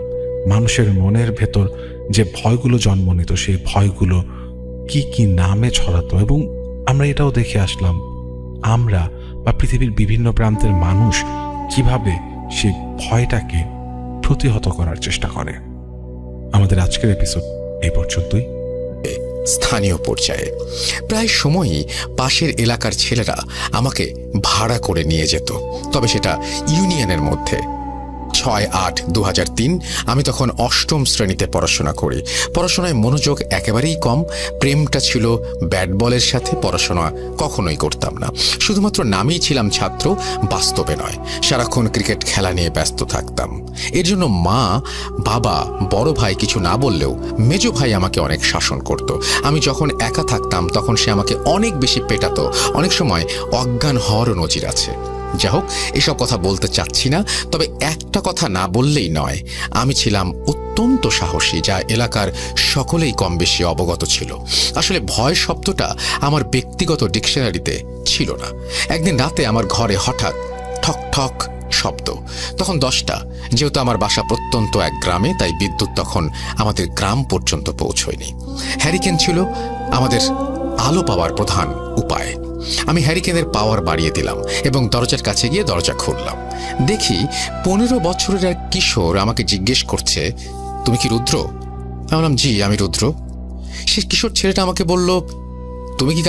মানুষের মনের ভেতর যে ভয়গুলো জন্ম নিত, সেই ভয়গুলো কি কি নামে ছড়াতো, এবং আমরা এটাও দেখে আসলাম আমরা বা পৃথিবীর বিভিন্ন প্রান্তের মানুষ কিভাবে সেই ভয়টাকে প্রতিহত করার চেষ্টা করে। আমাদের আজকের এপিসোড এই পর্যন্তই। স্থানীয় পর্যায়ে প্রায় সময়ই পাশের এলাকার ছেলেরা আমাকে ভাড়া করে নিয়ে যেত, তবে সেটা ইউনিয়নের মধ্যে। 6-8-2003 আমি তখন অষ্টম শ্রেণীতে পড়াশোনা করি। পড়াশোনায় মনোযোগ একেবারেই কম। প্রেমটা ছিল ব্যাট বলের সাথে, পড়াশোনা কখনোই করতাম না। শুধুমাত্র নামেই ছিলাম ছাত্র, বাস্তবে নয়। সারাক্ষণ ক্রিকেট খেলা নিয়ে ব্যস্ত থাকতাম। এর জন্য মা, বাবা, বড় ভাই কিছু না বললেও মেজো ভাই আমাকে অনেক শাসন করত। আমি যখন একা থাকতাম তখন সে আমাকে অনেক বেশি পেটাতো, অনেক সময় অজ্ঞান হওয়ারও নজির আছে। যা হোক, এসব কথা বলতে চাচ্ছি না, তবে একটা কথা না বললেই নয়, আমি ছিলাম অত্যন্ত সাহসী, যা এলাকার সকলেই কম বেশি অবগত ছিল। আসলে ভয় শব্দটা আমার ব্যক্তিগত ডিকশনারিতে ছিল না। একদিন রাতে আমার ঘরে হঠাৎ ঠক ঠক শব্দ। তখন 10টা। যেহেতু আমার বাসা প্রত্যন্ত এক গ্রামে, তাই বিদ্যুৎ তখন আমাদের গ্রাম পর্যন্ত পৌঁছয়নি। হ্যারিকেন ছিল আমাদের আলো পাওয়ার প্রধান উপায়। আমি হ্যারিকেনের পাওয়ার বাড়িয়ে দিলাম এবং দরজার কাছে গিয়ে দরজা খুললাম। দেখি 15 বছরের এক কিশোর আমাকে জিজ্ঞেস করছে, তুমি কি রুদ্র? আমি বললাম, জি আমি রুদ্র। সে কিশোর ছেলেটা আমাকে বলল, তুমি কি